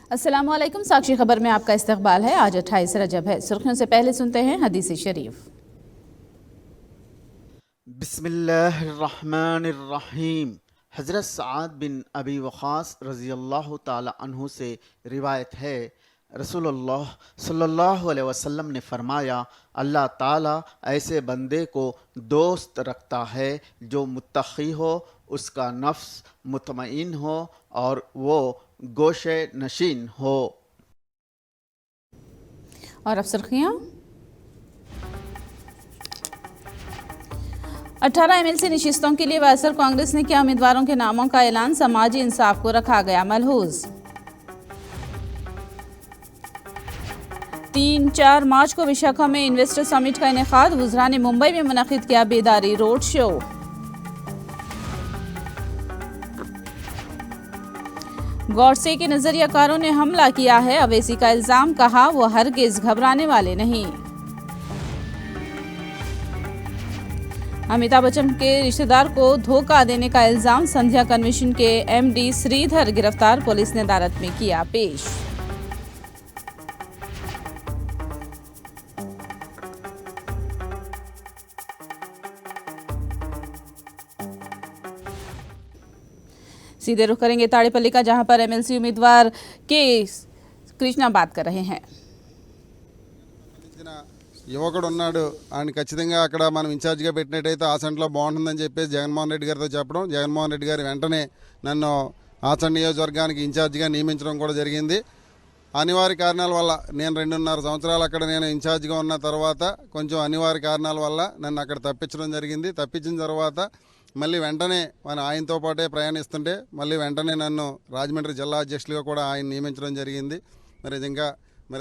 अस्सलामुअलैकुम। साक्षी खबर में आपका इस्तकबाल है। आज 28 रजब है। सुर्खियों से पहले सुनते हैं हदीस शरीफ। बिस्मिल्लाहिर्रहमानिर्रहीम। हज़रत सआद बिन अबी वक़ास रज़ियल्लाहु ताला अन्हु से रिवायत है, रसूलुल्लाह सल्लल्लाहु अलैहि वसल्लम ने फरमाया, अल्लाह ताला ऐसे बंदे को दोस्त रखता है जो मुत्तक़ी हो, उसका नफ्स मुतमईन हो और वो गोशे नशीन हो। और अब सुर्खियाँ। 18 MLC नशिस्तों के लिए वैसर कांग्रेस ने किया उम्मीदवारों के नामों का ऐलान। समाजी इंसाफ को रखा गया मलहूज। 3-4 मार्च को विशाखा में इन्वेस्टर समिट का इनेकाद। वुज़रा ने मुंबई में मुनक़िद किया बेदारी रोड शो। गौडसे के नजरियाकारों ने हमला किया है, अवैसी का इल्जाम। कहा वो हरगिज घबराने वाले नहीं। अमिताभ बच्चन के रिश्तेदार को धोखा देने का इल्जाम। संध्या कन्वेंशन के MD श्रीधर गिरफ्तार। पुलिस ने अदालत में किया पेश। सीधे रुख करेंगे ताड़ेपल्ली का, जहां पर MLC उम्मीदवार के कृष्णा बात कर रहे हैं। యువకుడు ఉన్నాడు, ఆయన ఖచ్చితంగా అక్కడ మనం ఇన్ఛార్జిగా పెట్టినట్టయితే ఆ సెంటర్లో బాగుంటుందని చెప్పేసి జగన్మోహన్ రెడ్డి గారితో చెప్పడం, జగన్మోహన్ రెడ్డి గారు వెంటనే నన్ను ఆచండ్ నియోజకవర్గానికి ఇన్ఛార్జిగా నియమించడం కూడా జరిగింది. అనివార్య కారణాల వల్ల నేను 2.5 సంవత్సరాలు అక్కడ నేను ఇన్ఛార్జిగా ఉన్న తర్వాత కొంచెం అనివార్య కారణాల వల్ల నన్ను అక్కడ తప్పించడం జరిగింది. తప్పించిన తర్వాత మళ్ళీ వెంటనే మన ఆయనతో పాటే ప్రయాణిస్తుంటే మళ్ళీ వెంటనే నన్ను రాజమండ్రి జిల్లా అధ్యక్షులుగా కూడా ఆయన నియమించడం జరిగింది. మరి ఇంకా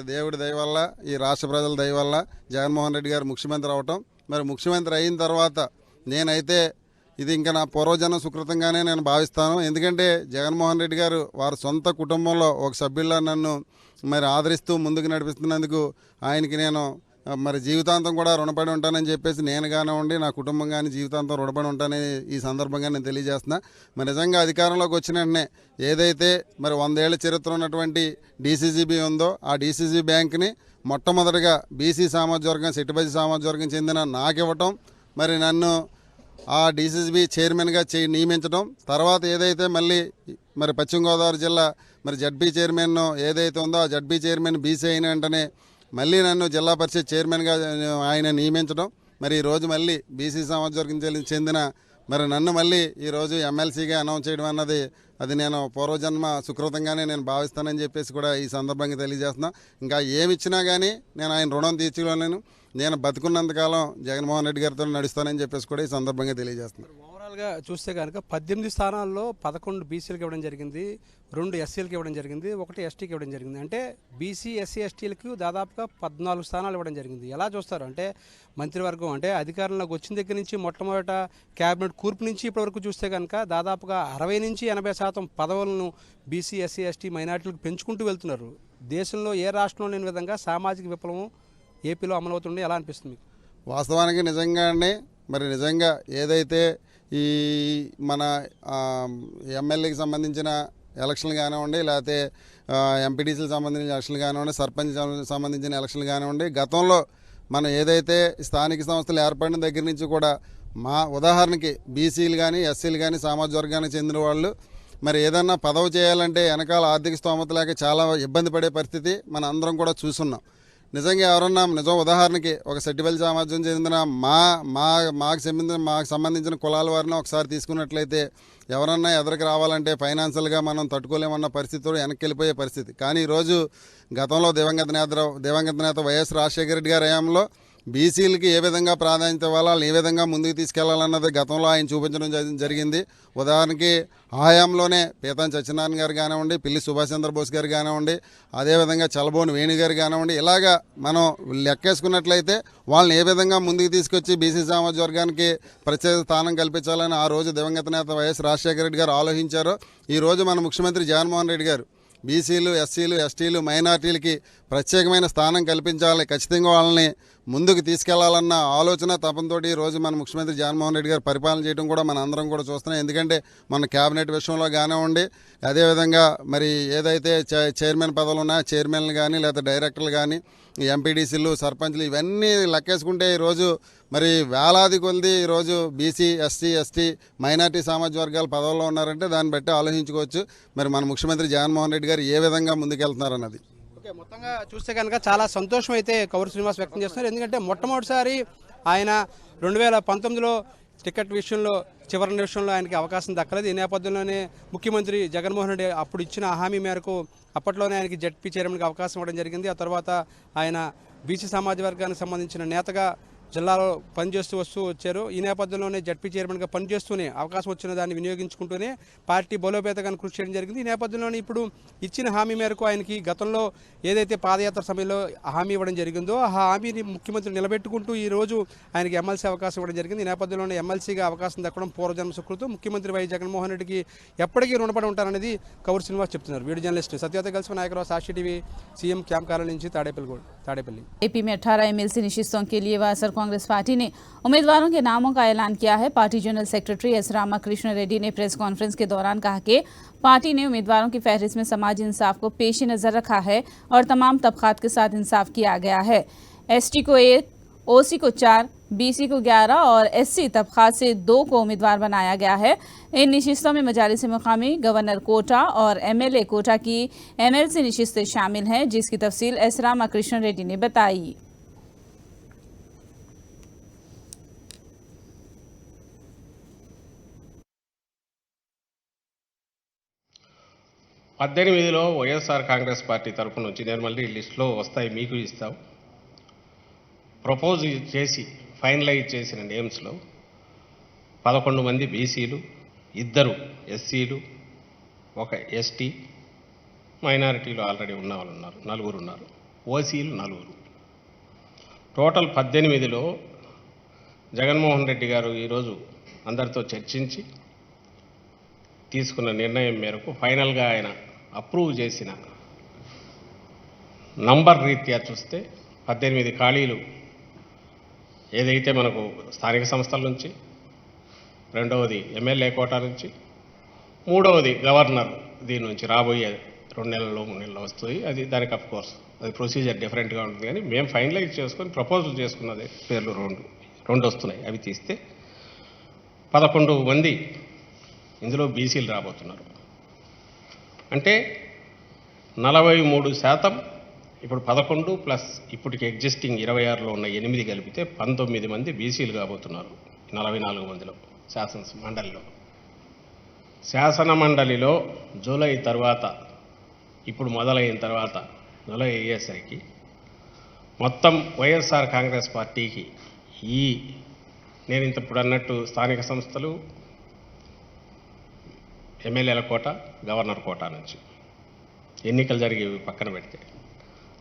దేవుడి దయ వల్ల, ఈ రాష్ట్ర ప్రజల దయ వల్ల జగన్మోహన్ రెడ్డి గారు ముఖ్యమంత్రి అవటం, మరి ముఖ్యమంత్రి అయిన తర్వాత నేనైతే ఇది ఇంకా నా పూర్వజన్మ సుకృతంగానే నేను భావిస్తాను. ఎందుకంటే జగన్మోహన్ రెడ్డి గారు వారి సొంత కుటుంబంలో ఒక సభ్యుల్లా నన్ను మరి ఆదరిస్తూ ముందుకు నడిపిస్తున్నందుకు ఆయనకి నేను మరి జీవితాంతం కూడా రుణపడి ఉంటానని చెప్పేసి నేను కానివ్వండి, నా కుటుంబం కానీ జీవితాంతం రుణపడి ఉంటానని ఈ సందర్భంగా నేను తెలియజేస్తున్నా. మరి నిజంగా అధికారంలోకి వచ్చిన వెంటనే ఏదైతే మరి 100 ఏళ్ల చరిత్ర ఉన్నటువంటి DCGB ఉందో ఆ DCGB బ్యాంక్ని మొట్టమొదటిగా బీసీ సామాజిక వర్గం, సెట్టిబజీ సామాజిక వర్గం చెందిన నాకివ్వటం, మరి నన్ను ఆ DCGB చైర్మన్గా నియమించడం, తర్వాత ఏదైతే మళ్ళీ మరి పశ్చిమ గోదావరి జిల్లా మరి జడ్పీ చైర్మన్ ఏదైతే ఉందో ఆ జడ్పీ చైర్మన్ బీసీ అయిన వెంటనే మళ్ళీ నన్ను జిల్లా పరిషత్ చైర్మన్గా ఆయన నియమించడం, మరి ఈరోజు మళ్ళీ బీసీ సామాజిక వర్గం చెందిన మరి నన్ను మళ్ళీ ఈరోజు MLCగా అనౌన్స్ చేయడం అన్నది అది నేను పూర్వజన్మ సుకృతంగానే నేను భావిస్తానని చెప్పేసి కూడా ఈ సందర్భంగా తెలియజేస్తున్నా. ఇంకా ఏమి ఇచ్చినా కానీ నేను ఆయన రుణం తీర్చుకోలేను. నేను బతుకున్నంతకాలం జగన్మోహన్ రెడ్డి గారితో నడుస్తానని చెప్పేసి కూడా ఈ సందర్భంగా తెలియజేస్తున్నాను. ఓవరాల్గా చూస్తే కనుక 18 స్థానాల్లో 11 బీసీలకు ఇవ్వడం జరిగింది, 2 ఎస్సీలకు ఇవ్వడం జరిగింది, 1 ఎస్టీకి ఇవ్వడం జరిగింది. అంటే బీసీ, ఎస్సీ, ఎస్టీలకు దాదాపుగా 14 స్థానాలు ఇవ్వడం జరిగింది. ఎలా చూస్తారు అంటే మంత్రివర్గం అంటే అధికారంలోకి వచ్చిన దగ్గర నుంచి మొట్టమొదట క్యాబినెట్ కూర్పు నుంచి ఇప్పటివరకు చూస్తే కనుక దాదాపుగా 60 నుంచి 80% పదవులను బీసీ, ఎస్సీ, ఎస్టీ, మైనార్టీలకు పెంచుకుంటూ వెళ్తున్నారు. దేశంలో ఏ రాష్ట్రంలో లేని విధంగా సామాజిక విప్లవం ఏపీలో అమలవుతుంది. ఎలా అనిపిస్తుంది మీకు? వాస్తవానికి నిజంగానే మరి నిజంగా ఏదైతే ఈ మన ఎమ్మెల్యేకి సంబంధించిన ఎలక్షన్లు కానివ్వండి, లేకపోతే ఎంపీటీసీలకు సంబంధించిన ఎలక్షన్లు కానివ్వండి, సర్పంచ్ సంబంధించిన ఎలక్షన్లు కానివ్వండి, గతంలో మనం ఏదైతే స్థానిక సంస్థలు ఏర్పడిన దగ్గర నుంచి కూడా మా ఉదాహరణకి బీసీలు కానీ, ఎస్సీలు కానీ, సామాజిక వర్గానికి చెందిన వాళ్ళు మరి ఏదన్నా పదవి చేయాలంటే వెనకాల ఆర్థిక స్తోమత లేక చాలా ఇబ్బంది పడే పరిస్థితి మన అందరం కూడా చూస్తున్నాం. నిజంగా ఎవరన్నా ఉదాహరణకి ఒక సెట్టిబెల్లి సామాజికం చెందిన మాకు సంబంధించిన కులాల వారిని ఒకసారి తీసుకున్నట్లయితే ఎవరన్నా ఎదురుకు రావాలంటే ఫైనాన్షియల్గా మనం తట్టుకోలేమన్న పరిస్థితితో వెనక్కి వెళ్ళిపోయే పరిస్థితి. కానీ ఈరోజు గతంలో దివంగత నేత వైఎస్ రాజశేఖర రెడ్డి గారి హయాంలో బీసీలకి ఏ విధంగా ప్రాధాన్యత ఇవ్వాలో వాళ్ళని ఏ విధంగా ముందుకు తీసుకెళ్లాలన్నది గతంలో ఆయన చూపించడం జరిగింది. ఉదాహరణకి హయాంలోనే పీతాని సత్యనారాయణ గారు కానివ్వండి, పిల్లి సుభాష్ చంద్రబోస్ గారు కానివ్వండి, అదేవిధంగా చలబోని వేణు గారు కానివ్వండి, ఇలాగా మనం లెక్కేసుకున్నట్లయితే వాళ్ళని ఏ విధంగా ముందుకు తీసుకొచ్చి బీసీ సామాజిక వర్గానికి ప్రత్యేక స్థానం కల్పించాలని ఆ రోజు దివంగత నేత వైఎస్ రాజశేఖర రెడ్డి గారు ఆలోచించారో ఈరోజు మన ముఖ్యమంత్రి జగన్మోహన్ రెడ్డి గారు బీసీలు, ఎస్సీలు, ఎస్టీలు, మైనార్టీలకి ప్రత్యేకమైన స్థానం కల్పించాలి, ఖచ్చితంగా వాళ్ళని ముందుకు తీసుకెళ్లాలన్న ఆలోచన తపంతోటి ఈ రోజు మన ముఖ్యమంత్రి జగన్మోహన్ రెడ్డి గారు పరిపాలన చేయడం కూడా మన అందరం కూడా చూస్తున్నాం. ఎందుకంటే మన క్యాబినెట్ విషయంలో కానివ్వండి, అదేవిధంగా మరి ఏదైతే చైర్మన్ పదవులు ఉన్నాయో చైర్మన్లు కానీ లేదా డైరెక్టర్లు కానీ ఎంపీడీసీలు సర్పంచ్లు ఇవన్నీ లెక్కేసుకుంటే ఈరోజు మరి వేలాది కొద్ది ఈరోజు బీసీ ఎస్సీ ఎస్టీ మైనార్టీ సామాజిక వర్గాల పదవుల్లో ఉన్నారంటే దాన్ని బట్టి ఆలోచించుకోవచ్చు మరి మన ముఖ్యమంత్రి జగన్మోహన్ రెడ్డి గారు ఏ విధంగా ముందుకెళ్తున్నారన్నది. ఓకే, మొత్తంగా చూస్తే కనుక చాలా సంతోషం అయితే కౌరు శ్రీనివాస్ వ్యక్తం చేస్తున్నారు. ఎందుకంటే మొట్టమొదటిసారి ఆయన 2019లో టికెట్ విషయంలో చివరి నిమిషంలో ఆయనకి అవకాశం దక్కలేదు. ఈ నేపథ్యంలోనే ముఖ్యమంత్రి జగన్మోహన్ రెడ్డి అప్పుడు ఇచ్చిన హామీ మేరకు అప్పట్లోనే ఆయనకి జడ్పీ చైర్మన్కి అవకాశం ఇవ్వడం జరిగింది. ఆ తర్వాత ఆయన బీసీ సామాజిక వర్గానికి సంబంధించిన నేతగా జిల్లాలో పనిచేస్తూ వచ్చారు. ఈ నేపథ్యంలోనే జడ్పీ చైర్మన్గా పనిచేస్తూనే అవకాశం వచ్చిన దాన్ని వినియోగించుకుంటూనే పార్టీ బలోపేతంగా కృషి చేయడం జరిగింది. ఈ నేపథ్యంలోనే ఇప్పుడు ఇచ్చిన హామీ మేరకు ఆయనకి గతంలో ఏదైతే పాదయాత్ర సమయంలో హామీ ఇవ్వడం జరిగిందో ఆ హామీని ముఖ్యమంత్రి నిలబెట్టుకుంటూ ఈ రోజు ఆయనకి ఎమ్మెల్సీ అవకాశం ఇవ్వడం జరిగింది. ఈ నేపథ్యంలోనే ఎమ్మెల్సీగా అవకాశం దక్కడం పూర్వజన్మ సుకృతం. ముఖ్యమంత్రి వై జగన్మోహన్ రెడ్డికి ఎప్పటికీ రుణపడి ఉంటారనేది కౌరు శ్రీనివాస్ చెప్తున్నారు. వీడియో జర్నలిస్ట్ సత్యవత కలిసి నాయకరావు, సాక్షి టీవీ, సీఎం క్యాంప్ कार्यालय నుంచి తాడేపల్లి. एपी में 18 एमएलसी निशिस्तों के लिए वाईएसआर कांग्रेस पार्टी ने उम्मीदवारों के नामों का ऐलान किया है। Party general secretary S Ramakrishna Reddy ने प्रेस कॉन्फ्रेंस के दौरान कहा कि पार्टी ने उम्मीदवारों की फहरिस्त में समाज इंसाफ को पेश नजर रखा है और तमाम तबकात के साथ इंसाफ किया गया है। एसटी को 1, ओसी को 4, बीसी को 11 और एससी तबकात से 2 को उम्मीदवार बनाया गया है। इन निशिस्तों में मजालिस मुकामी, गवर्नर कोटा और एमएलए कोटा की एमएलसी निशिस्तें शामिल हैं, जिसकी तफसील एस रामाकृष्ण रेड्डी ने बताई। పద్దెనిమిదిలో వైఎస్ఆర్ కాంగ్రెస్ పార్టీ తరఫు నుంచి నేను మళ్ళీ లిస్టులో వస్తాయి, మీకు ఇస్తాం. ప్రపోజ్ చేసి ఫైనలైజ్ చేసిన నేమ్స్లో 11 మంది బీసీలు, 2 ఎస్సీలు, 1 ఎస్టీ, మైనారిటీలు ఆల్రెడీ ఉన్న వాళ్ళు ఉన్నారు, 4 ఉన్నారు, ఓసీలు 4. టోటల్ 18లో జగన్మోహన్ రెడ్డి గారు ఈరోజు అందరితో చర్చించి తీసుకున్న నిర్ణయం మేరకు ఫైనల్గా ఆయన అప్రూవ్ చేసిన నంబర్ రీత్యా చూస్తే 18 ఖాళీలు ఏదైతే మనకు స్థానిక సంస్థల నుంచి, రెండవది ఎమ్మెల్యే కోటా నుంచి, మూడవది గవర్నర్ దీని నుంచి రాబోయే 2 నెలల్లో 3 నెలల్లో వస్తుంది. అది దానికి అఫ్ కోర్స్ అది ప్రొసీజర్ డిఫరెంట్గా ఉంటుంది. కానీ మేము ఫైనలైజ్ చేసుకొని ప్రపోజల్ చేసుకున్నది పేర్లు 2 వస్తున్నాయి. అవి తీస్తే 11 మంది ఇందులో బీసీలు రాబోతున్నారు. అంటే 43%. ఇప్పుడు 11 ప్లస్ ఇప్పటికి ఎగ్జిస్టింగ్ 26లో ఉన్న 8 కలిపితే 19 మంది బీసీలు కాబోతున్నారు 44 మందిలో శాసన మండలిలో జూలై తర్వాత, ఇప్పుడు మొదలైన తర్వాత జూలై అయ్యేసరికి మొత్తం వైఎస్ఆర్ కాంగ్రెస్ పార్టీకి నేను ఇప్పుడు అన్నట్టు స్థానిక సంస్థలు, ఎమ్మెల్యేల కోట, గవర్నర్ కోటా నుంచి ఎన్నికలు జరిగేవి పక్కన పెడితే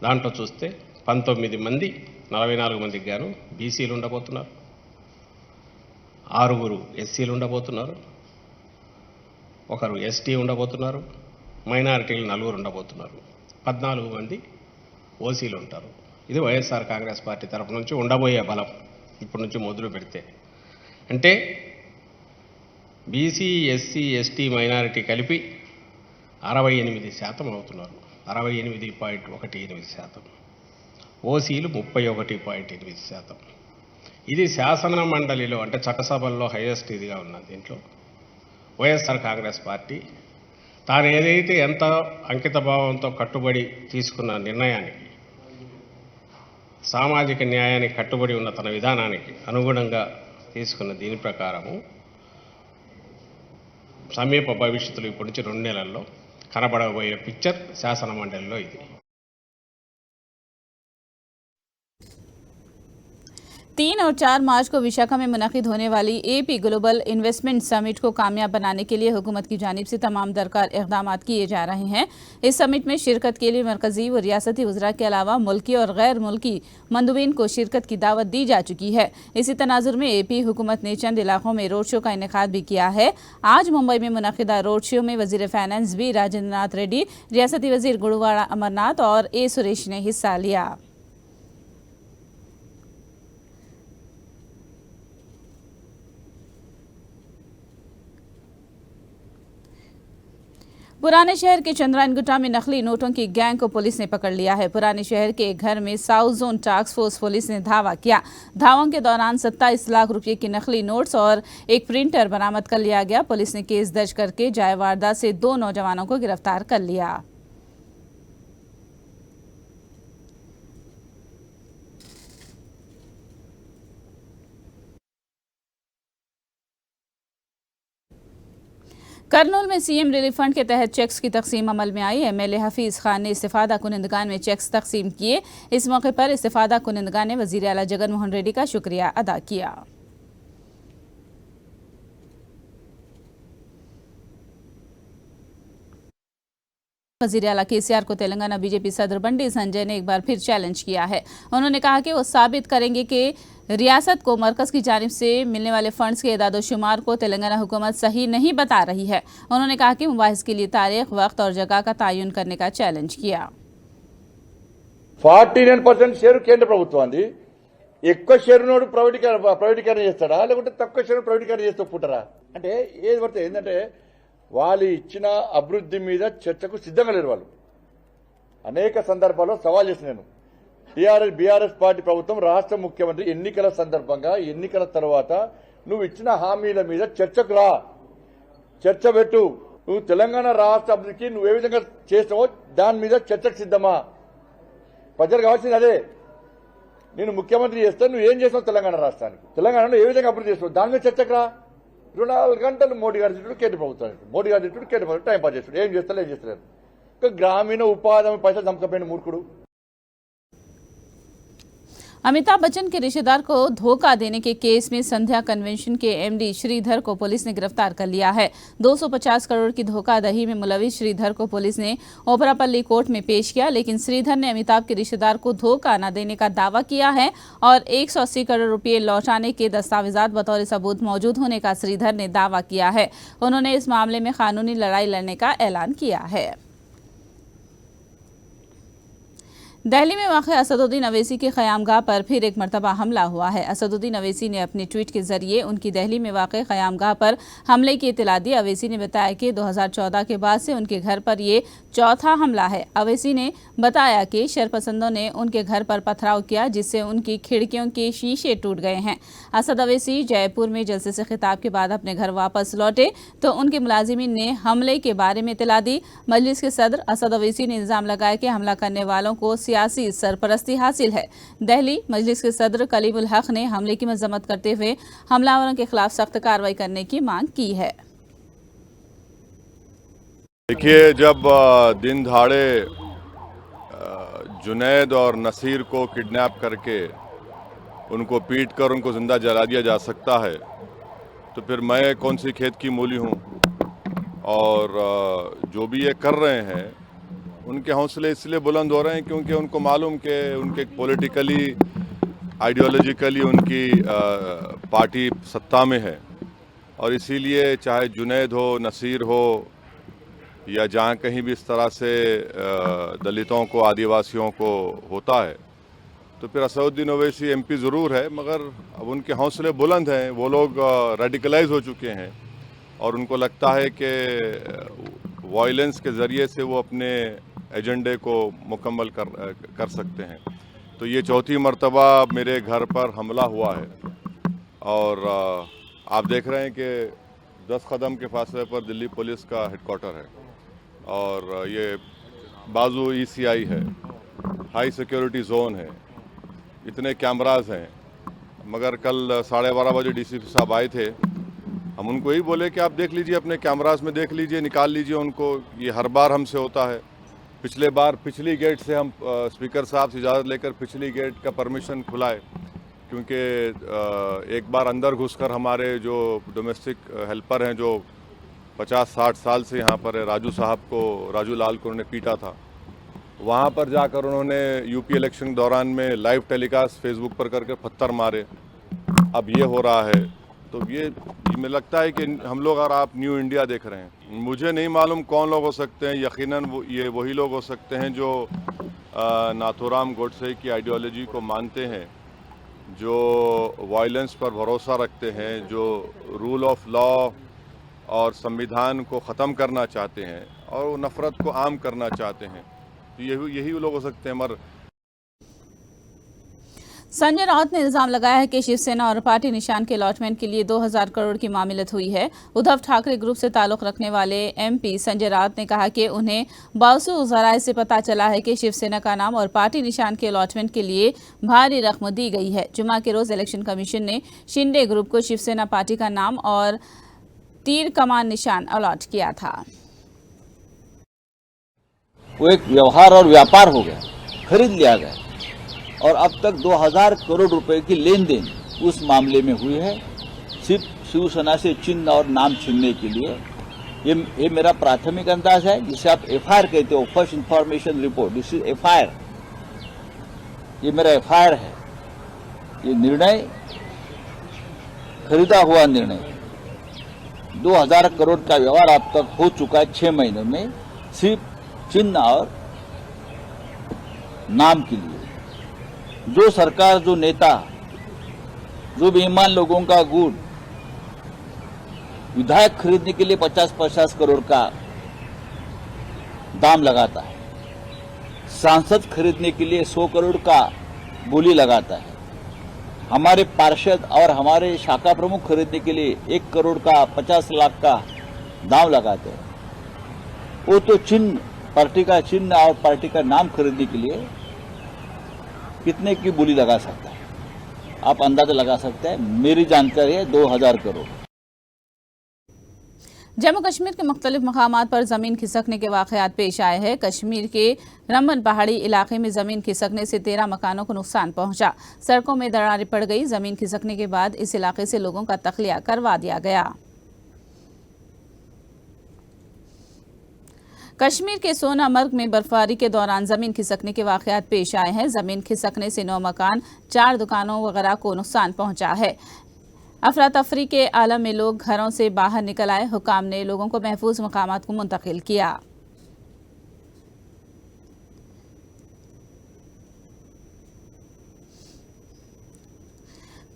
దాంట్లో చూస్తే 19 మంది 44 మందికి గాను బీసీలు ఉండబోతున్నారు, 6 ఎస్సీలు ఉండబోతున్నారు, 1 ఎస్టీ ఉండబోతున్నారు, మైనారిటీలు 4 ఉండబోతున్నారు, 14 మంది ఓసీలు ఉంటారు. ఇది వైఎస్ఆర్ కాంగ్రెస్ పార్టీ తరఫు నుంచి ఉండబోయే బలం ఇప్పటి నుంచి మొదలు పెడితే. అంటే బీసీ, ఎస్సీ, ఎస్టీ, మైనారిటీ కలిపి 68% అవుతున్నారు, 68.18%. ఓసీలు 31.8%. ఇది శాసన మండలిలో అంటే చట్టసభల్లో హైయెస్ట్ ఇదిగా ఉన్నది. దీంట్లో వైఎస్ఆర్ కాంగ్రెస్ పార్టీ తాను ఏదైతే ఎంత అంకిత భావంతో కట్టుబడి తీసుకున్న నిర్ణయానికి, సామాజిక న్యాయానికి కట్టుబడి ఉన్న తన విధానానికి అనుగుణంగా తీసుకున్న దీని ప్రకారము సమీప భవిష్యత్తులో ఇప్పటి నుంచి 2 నెలల్లో కనబడబోయే పిక్చర్ శాసన మండలిలో ఇది. 3 और 4 मार्च को विशाखा में मुनक़िद होने वाली एपी ग्लोबल इन्वेस्टमेंट समिट को कामयाब बनाने के लिए हुकूमत की जानिब से तमाम दरकार इक़दाम किए जा रहे हैं। इस समिट में शिरकत के लिए मरकजी व रियासती वज़रा के अलावा मुल्की और गैर मुल्की मंदुबीन को शिरकत की दावत दी जा चुकी है। इसी तनाजुर में एपी हुकूमत ने चंद इलाकों में रोड शो का इनेकाद भी किया है। आज मुंबई में मुनक़िदा रोड शो में वज़ीर फाइनेंस बी राजेंद्र नाथ रेड्डी, रियासती वज़ीर गुरुवाड़ा अमरनाथ और ए सुरेश ने हिस्सा लिया। पुराने शहर के चंद्रायनगुट्टा में नकली नोटों की गैंग को पुलिस ने पकड़ लिया है। पुराने शहर के एक घर में south zone task force police ने धावा किया। धावों के दौरान 27 लाख रुपए की नकली नोट्स और एक प्रिंटर बरामद कर लिया गया। पुलिस ने केस दर्ज करके जाए वारदात से 2 नौजवानों को गिरफ्तार कर लिया। करनूल में सीएम रिलीफ फंड के तहत चेक्स की तकसीम अमल में आई। एमएलए हफीज खान ने इस्तिफादा कुनिंदगान में चेक्स तकसीम किए। इस मौके पर इस्तिफादा कुनिंदगान ने वजीर आला जगनमोहन रेड्डी का शुक्रिया अदा किया। वजीर आला केसीआर को तेलंगाना बीजेपी सदर बंडी संजय ने एक बार फिर चैलेंज किया है। उन्होंने कहा कि वो साबित करेंगे कि रियासत को मरकज की जानिब से मिलने वाले फंड्स के एदाद-ओ-शुमार को तेलंगाना हुकूमत सही नहीं बता रही है। उन्होंने कहा कि मुबाहिस के लिए तारीख, वक्त और जगह का तयन करने का चैलेंज किया। 49% షేరు కేంద్ర ప్రభుత్వాన్ని, ఎక్కువ షేరునోడు ప్రైవేటీకరణ చేస్తాడా లేకుంటే తక్కువ షేరు ప్రైవేటీకరణ చేస్తూ పుట్టరా? అంటే ఏది పడితే ఏంటంటే వాళ్ళు ఇచ్చిన అభివృద్ధి మీద చర్చకు సిద్ధంగా లేరు. వాళ్ళు అనేక సందర్భాల్లో సవాల్ చేసిన నేను బీఆర్ఎస్ పార్టీ ప్రభుత్వం రాష్ట్ర ముఖ్యమంత్రి ఎన్నికల సందర్భంగా ఎన్నికల తర్వాత నువ్వు ఇచ్చిన హామీల మీద చర్చకు రా, చర్చ పెట్టు. నువ్వు తెలంగాణ రాష్ట్ర అభివృద్ధికి నువ్వు ఏ విధంగా చేస్తావో దాని మీద చర్చకు సిద్ధమా? ప్రజలు కావాల్సింది అదే. నేను ముఖ్యమంత్రి చేస్తే నువ్వు ఏం చేస్తావు తెలంగాణ రాష్ట్రానికి, తెలంగాణలో ఏ విధంగా అభివృద్ధి చేస్తావు దాని మీద చర్చకు రా. 24 గంటలు మోడీ గారి తిట్టుడు, కేంద్ర ప్రభుత్వం మోడీ గారి తిట్టుడు, కేంద్ర ప్రభుత్వం టైం పాస్ చేస్తాడు. ఏం చేస్తలేరు. ఇంకా గ్రామీణ ఉపాధి హామీ పైసలు చంపకపోయిన మూర్ఖుడు. अमिताभ बच्चन के रिश्तेदार को धोखा देने के केस में संध्या कन्वेंशन के एमडी श्रीधर को पुलिस ने गिरफ्तार कर लिया है। 250 करोड़ की धोखाधड़ी में मुलविस श्रीधर को पुलिस ने ओबरापल्ली कोर्ट में पेश किया, लेकिन श्रीधर ने अमिताभ के रिश्तेदार को धोखा न देने का दावा किया है और 180 करोड़ रुपये लौटाने के दस्तावेजात बतौर सबूत मौजूद होने का श्रीधर ने दावा किया है। उन्होंने इस मामले में कानूनी लड़ाई लड़ने का ऐलान किया है। दिल्ली में वाक़ असदुद्दीन अवैसी के क़यामगाह पर फिर एक मरतबा हमला हुआ है। असदुद्दीन अवैसी ने अपने ट्वीट के जरिए उनकी दिल्ली में वाक़ क़यामगाह पर हमले की इत्तला दी। अवैसी ने बताया कि 2014 के बाद से उनके घर पर ये चौथा हमला है। अवैसी ने बताया कि शरपसंदों ने उनके घर पर पथराव किया, जिससे उनकी खिड़कियों के शीशे टूट गए हैं। असद अवैसी जयपुर में जलसे से खिताब के बाद अपने घर वापस लौटे तो उनके मुलाजिमीन ने हमले के बारे में इत्तला दी। मजलिस के सदर असद अवैसी ने इल्ज़ाम लगाया कि हमला करने वालों को सियासी सरपरस्ती हासिल है। दिल्ली मजलिस के सदर कलीमुल हक ने हमले की मजम्मत करते हुए हमलावरों के खिलाफ सख्त कार्रवाई करने की मांग की है। देखिए, जब दिन दहाड़े जुनैद और नसीर को किडनैप करके उनको पीट कर उनको जिंदा जला दिया जा सकता है, तो फिर मैं कौन सी खेत की मूली हूँ? और जो भी ये कर रहे हैं उनके हौसले इसलिए बुलंद हो रहे हैं क्योंकि उनको मालूम कि उनके पॉलिटिकली आइडियोलॉजिकली उनकी पार्टी सत्ता में है, और इसीलिए चाहे जुनैद हो, नसीर हो या जहाँ कहीं भी इस तरह से दलितों को, आदिवासियों को होता है, तो फिर असदुद्दीन ओवैसी एमपी ज़रूर है, मगर अब उनके हौसले बुलंद हैं। वो लोग रेडिकलाइज हो चुके हैं और उनको लगता है कि वायलेंस के ज़रिए से वो अपने एजेंडे को मुकम्मल कर सकते हैं। तो ये चौथी मर्तबा मेरे घर पर हमला हुआ है और आप देख रहे हैं कि 10 कदम के फासले पर दिल्ली पुलिस का हेडक्वार्टर है और ये बाजू ECI है, हाई सिक्योरिटी जोन है, इतने कैमरास हैं। मगर कल 12:30 बजे DCP साहब आए थे, हम उनको यही बोले कि आप देख लीजिए, अपने कैमरास में देख लीजिए, निकाल लीजिए उनको। ये हर बार हमसे होता है। पिछले बार पिछली गेट से हम स्पीकर साहब से इजाज़त लेकर पिछली गेट का परमिशन खुलाए, क्योंकि एक बार अंदर घुसकर हमारे जो डोमेस्टिक हेल्पर हैं, जो 50-60 साल से यहाँ पर राजू लाल को उन्होंने पीटा था, वहाँ पर जाकर उन्होंने यूपी इलेक्शन के दौरान में लाइव टेलीकास्ट फेसबुक पर करके पत्थर मारे। अब ये हो रहा है, तो ये मुझे लगता है कि हम लोग और आप न्यू इंडिया देख रहे हैं। मुझे नहीं मालूम कौन लोग हो सकते हैं, यकीनन ये वही लोग हो सकते हैं जो नाथूराम गोडसे की आइडियोलॉजी को मानते हैं, जो वायलेंस पर भरोसा रखते हैं, जो रूल ऑफ लॉ और संविधान को ख़त्म करना चाहते हैं और वो नफरत को आम करना चाहते हैं। तो यही वो लोग हो सकते हैं। मगर संजय राउत ने इल्जाम लगाया है कि शिवसेना और पार्टी निशान के अलॉटमेंट के लिए 2000 करोड़ की मामलत हुई है। उद्धव ठाकरे ग्रुप से ताल्लुक रखने वाले एमपी संजय राउत ने कहा कि उन्हें बावसूद ज़राए से पता चला है कि शिवसेना का नाम और पार्टी निशान के अलॉटमेंट के लिए भारी रकम दी गई है। जुमा के रोज इलेक्शन कमीशन ने शिंदे ग्रुप को शिवसेना पार्टी का नाम और तीर कमान निशान अलॉट किया था। वो एक व्यवहार और व्यापार हो गया, खरीद लिया गया और अब तक 2000 करोड़ रुपए की लेन देन उस मामले में हुई है, सिर्फ शिवसेना से चिन्ह और नाम छीनने के लिए। ये मेरा प्राथमिक अंदाज है, जिसे आप एफआईआर कहते हो, first information report. This is FIR, ये मेरा एफआईआर है। ये निर्णय खरीदा हुआ निर्णय 2000 करोड़ का व्यवहार अब तक हो चुका है 6 महीनों में, सिर्फ चिन्ह और नाम के लिए। जो सरकार, जो नेता, जो बेईमान लोगों का गुट विधायक खरीदने के लिए 50-50 करोड़ का दाम लगाता है, सांसद खरीदने के लिए 100 करोड़ का बोली लगाता है, हमारे पार्षद और हमारे शाखा प्रमुख खरीदने के लिए 1 करोड़ का 50 लाख का दाम लगाते हैं, वो तो चिन्ह, पार्टी का चिन्ह और पार्टी का नाम खरीदने के लिए कितने की बोली लगा सकता है? आप अंदाजा लगा सकते हैं। मेरी जानकारी है 2000 करोड़। जम्मू कश्मीर के मुख्तलिफ मकामात पर जमीन खिसकने के वाकयात पेश आए हैं। कश्मीर के रमन पहाड़ी इलाके में जमीन खिसकने से 13 मकानों को नुकसान पहुंचा। सड़कों में दरारें पड़ गई। जमीन खिसकने के बाद इस इलाके से लोगों का तखलिया करवा दिया गया। कश्मीर के सोनामर्ग में बर्फबारी के दौरान जमीन खिसकने के वाकयात पेश आए हैं। जमीन खिसकने से 9 मकान, 4 दुकानों वगैरह को नुकसान पहुंचा है। अफरा तफरी के आलम में लोग घरों से बाहर निकल आए। हुकाम ने लोगों को महफूज मकामात को मुंतकिल किया।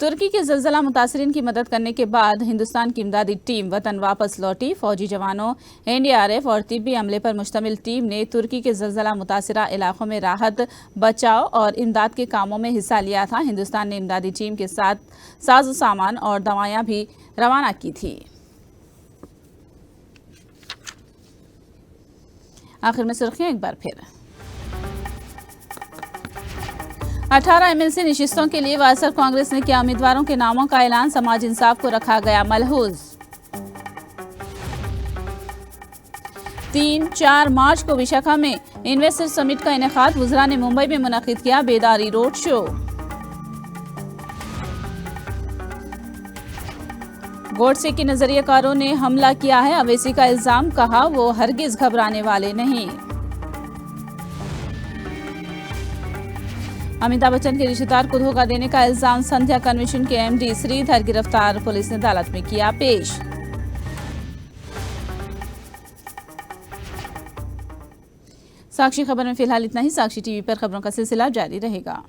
तुर्की के ज़लज़ला मुतासरीन की मदद करने के बाद हिंदुस्तान की इमदादी टीम वतन वापस लौटी। फौजी जवानों, एनडीआरएफ और तिब्बी अमले पर मुश्तमिल टीम ने तुर्की के ज़लज़ला मुतासरा इलाकों में राहत, बचाव और इमदाद के कामों में हिस्सा लिया था। हिंदुस्तान ने इमदादी टीम के साथ साजो सामान और दवाइयाँ भी रवाना की थी। आखिर में सुर्खियां एक बार फिर। 18 एमएलसी नशिस्तों के लिए वायएसआर कांग्रेस ने किया उम्मीदवारों के नामों का ऐलान। समाज इंसाफ को रखा गया मलहूज। 3-4 मार्च को विशाखा में इन्वेस्टर समिट का इनेकाद। वुज़रा ने मुंबई में मुनक़िद किया बेदारी रोड शो। गोडसे के नजरियाकारों ने हमला किया है। अवैसी का इल्जाम, कहा वो हरगिज घबराने वाले नहीं। अमिताभ बच्चन के रिश्तेदार को धोखा देने का इल्जाम। संध्या कन्वेंशन के एमडी श्रीधर गिरफ्तार, पुलिस ने अदालत में किया पेश। साक्षी खबर में फिलहाल इतना ही। साक्षी टीवी पर खबरों का सिलसिला जारी रहेगा।